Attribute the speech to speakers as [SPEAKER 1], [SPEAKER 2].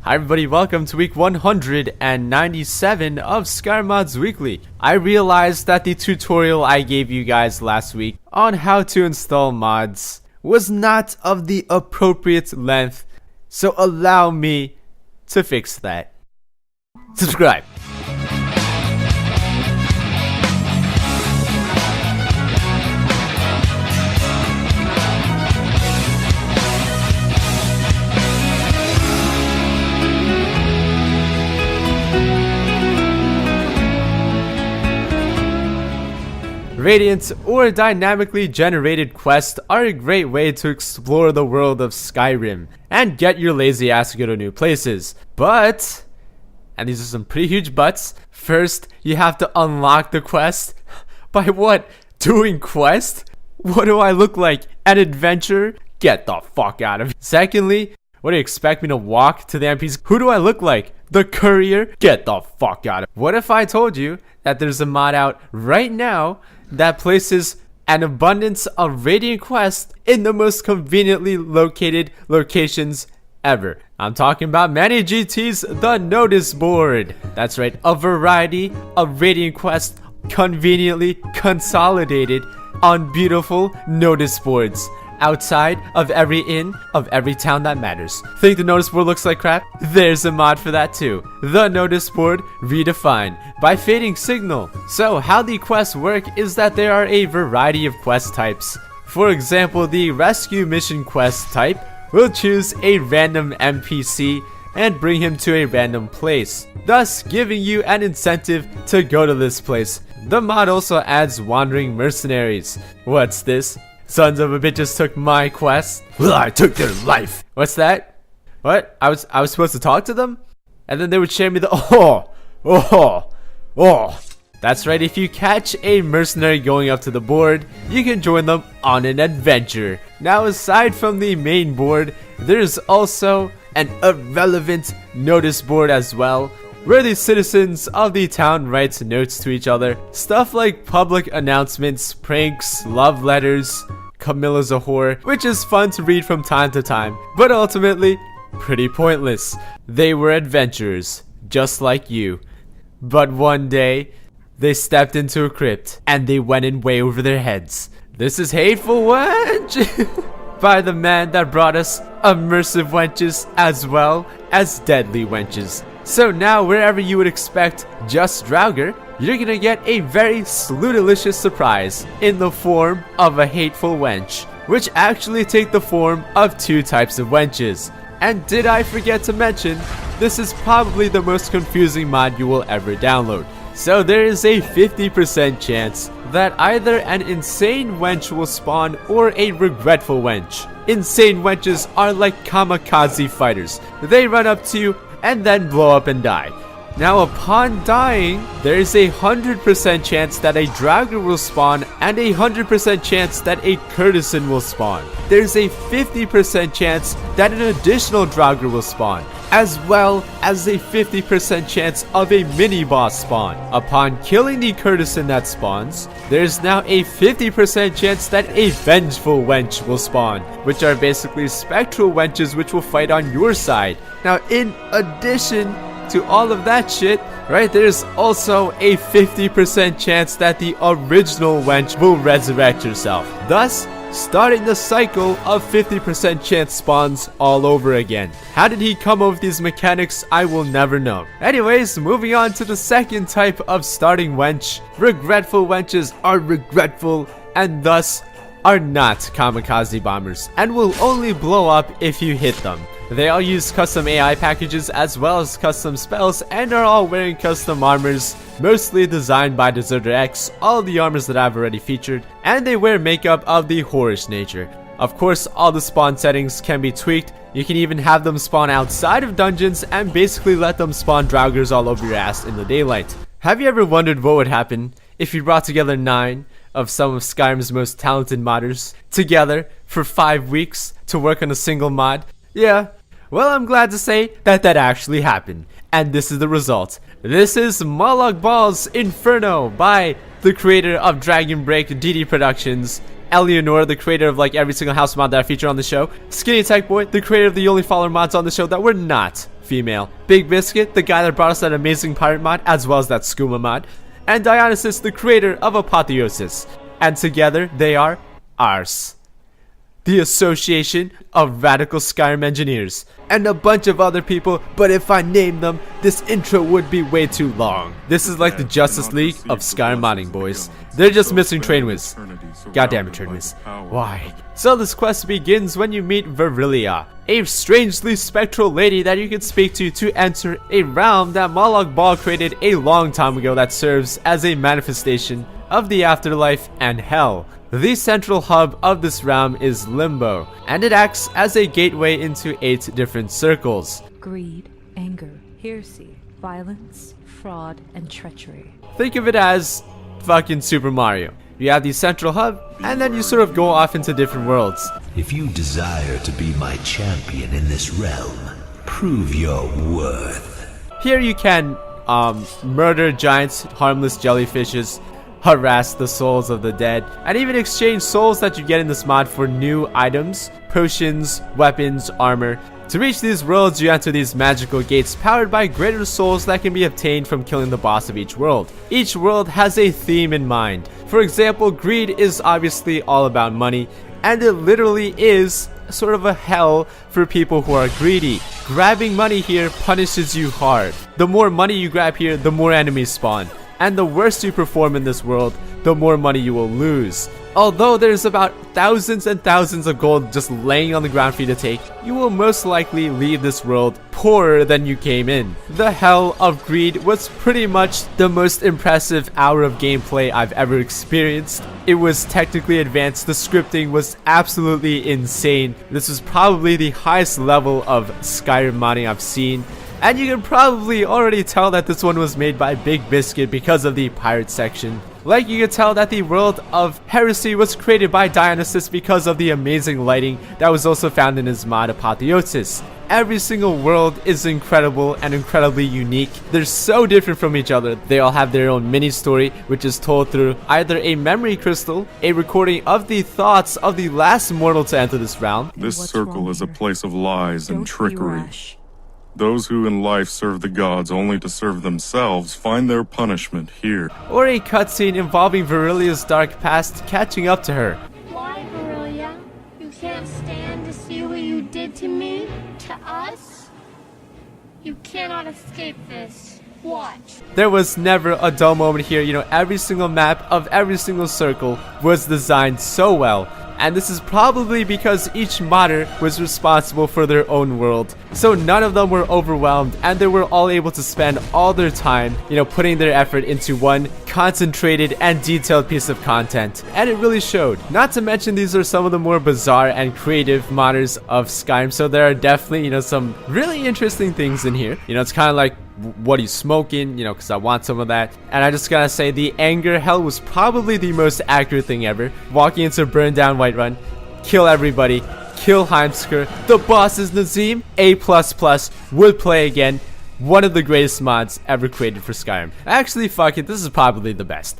[SPEAKER 1] Hi everybody, welcome to week 197 of Skyrim Mods Weekly. I realized that the tutorial I gave you guys last week on how to install mods was not of the appropriate length, so allow me to fix that. Subscribe. Radiant or dynamically generated quests are a great way to explore the world of Skyrim and get your lazy ass to go to new places. But, and these are some pretty huge buts, first you have to unlock the quest. By what? Doing quest? What do I look like? An adventurer? Get the fuck out of here. Secondly, what do you expect me to walk to the NPCs? Who do I look like? The courier? Get the fuck out of here. What if I told you that there's a mod out right now that places an abundance of Radiant quests in the most conveniently located locations ever? I'm talking about Manny GT's The Notice Board. That's right, a variety of Radiant quests conveniently consolidated on beautiful notice boards outside of every inn of every town that matters. Think the notice board looks like crap? There's a mod for that too. The Notice Board Redefined by Fading Signal. So how the quests work is that there are a variety of quest types. For example, the rescue mission quest type will choose a random NPC and bring him to a random place, thus giving you an incentive to go to this place. The mod also adds wandering mercenaries. What's this? Sons of a bitches took my quest. Well, I took their life. What's that? What? I was supposed to talk to them? And then they would share me the oh. That's right, if you catch a mercenary going up to the board, you can join them on an adventure. Now, aside from the main board, there's also an irrelevant notice board as well, where the citizens of the town write notes to each other. Stuff like public announcements, pranks, love letters, Camilla's a whore, which is fun to read from time to time, but ultimately pretty pointless. They were adventurers, just like you. But one day, they stepped into a crypt, and they went in way over their heads. This is Hateful Wench! By the man that brought us immersive wenches as well as deadly wenches. So now, wherever you would expect just Draugr, you're gonna get a very delicious surprise in the form of a hateful wench, which actually take the form of two types of wenches. And did I forget to mention, this is probably the most confusing mod you will ever download. So there is a 50% chance that either an insane wench will spawn or a regretful wench. Insane wenches are like kamikaze fighters. They run up to you and then blow up and die. Now, upon dying, there is a 100% chance that a Draugr will spawn and a 100% chance that a courtesan will spawn. There's a 50% chance that an additional Draugr will spawn, as well as a 50% chance of a mini-boss spawn. Upon killing the courtesan that spawns, there's now a 50% chance that a vengeful wench will spawn, which are basically spectral wenches which will fight on your side. Now, in addition to all of that shit, right, there's also a 50% chance that the original wench will resurrect herself, thus starting the cycle of 50% chance spawns all over again. How did he come up with these mechanics? I will never know. Anyways, moving on to the second type of starting wench. Regretful wenches are regretful and thus are not kamikaze bombers and will only blow up if you hit them. They all use custom AI packages as well as custom spells and are all wearing custom armors, mostly designed by Deserter X, all the armors that I've already featured, and they wear makeup of the whorish nature. Of course, all the spawn settings can be tweaked. You can even have them spawn outside of dungeons and basically let them spawn Draugrs all over your ass in the daylight. Have you ever wondered what would happen if you brought together 9 of some of Skyrim's most talented modders together for 5 weeks to work on a single mod? Yeah. Well, I'm glad to say that actually happened, and this is the result. This is Moloch Ball's Inferno by the creator of Dragon Break DD Productions, Eleanor, the creator of like every single house mod that I feature on the show, Skinny Tech Boy, the creator of the only follower mods on the show that were not female. Big Biscuit, the guy that brought us that amazing pirate mod, as well as that skooma mod. And Dionysus, the creator of Apotheosis. And together, they are ARS, the Association of Radical Skyrim Engineers, and a bunch of other people, but if I name them, this intro would be way too long. This is like the Justice League of Skyrim modding, boys. They're just missing Trainwiz. Goddamn it, Trainwiz. Why? So this quest begins when you meet Verilia, a strangely spectral lady that you can speak to enter a realm that Molag Bal created a long time ago that serves as a manifestation of the afterlife and hell. The central hub of this realm is Limbo, and it acts as a gateway into 8 different circles.
[SPEAKER 2] Greed, anger, heresy, violence, fraud, and treachery.
[SPEAKER 1] Think of it as fucking Super Mario. You have the central hub, and then you sort of go off into different worlds.
[SPEAKER 3] If you desire to be my champion in this realm, prove your worth.
[SPEAKER 1] Here you can murder giants, harmless jellyfishes, harass the souls of the dead, and even exchange souls that you get in this mod for new items, potions, weapons, armor. To reach these worlds, you enter these magical gates powered by greater souls that can be obtained from killing the boss of each world. Each world has a theme in mind. For example, greed is obviously all about money, and it literally is sort of a hell for people who are greedy. Grabbing money here punishes you hard. The more money you grab here, the more enemies spawn. And the worse you perform in this world, the more money you will lose. Although there's about thousands and thousands of gold just laying on the ground for you to take, you will most likely leave this world poorer than you came in. The Hell of Greed was pretty much the most impressive hour of gameplay I've ever experienced. It was technically advanced, the scripting was absolutely insane. This was probably the highest level of Skyrim modding I've seen. And you can probably already tell that this one was made by Big Biscuit because of the pirate section. Like you can tell that the world of Heresy was created by Dionysus because of the amazing lighting that was also found in his mod Apotheosis. Every single world is incredible and incredibly unique. They're so different from each other. They all have their own mini story, which is told through either a memory crystal, a recording of the thoughts of the last mortal to enter this realm.
[SPEAKER 4] This circle is a place of lies and trickery. Those who in life serve the gods only to serve themselves find their punishment here.
[SPEAKER 1] Or a cutscene involving Verilia's dark past catching up to her.
[SPEAKER 5] Why, Verilia? You can't stand to see what you did to me? To us? You cannot escape this. Watch.
[SPEAKER 1] There was never a dull moment here. You know, every single map of every single circle was designed so well. And this is probably because each modder was responsible for their own world. So none of them were overwhelmed, and they were all able to spend all their time, you know, putting their effort into one concentrated and detailed piece of content. And it really showed. Not to mention, these are some of the more bizarre and creative modders of Skyrim. So there are definitely, you know, some really interesting things in here. You know, it's kind of like, what are you smoking? You know, because I want some of that. And I just gotta say, the anger hell was probably the most accurate thing ever. Walking into burn down Whiterun, kill everybody, kill Heimskr. The boss is Nazim, A++, would play again. One of the greatest mods ever created for Skyrim. Actually, fuck it, this is probably the best.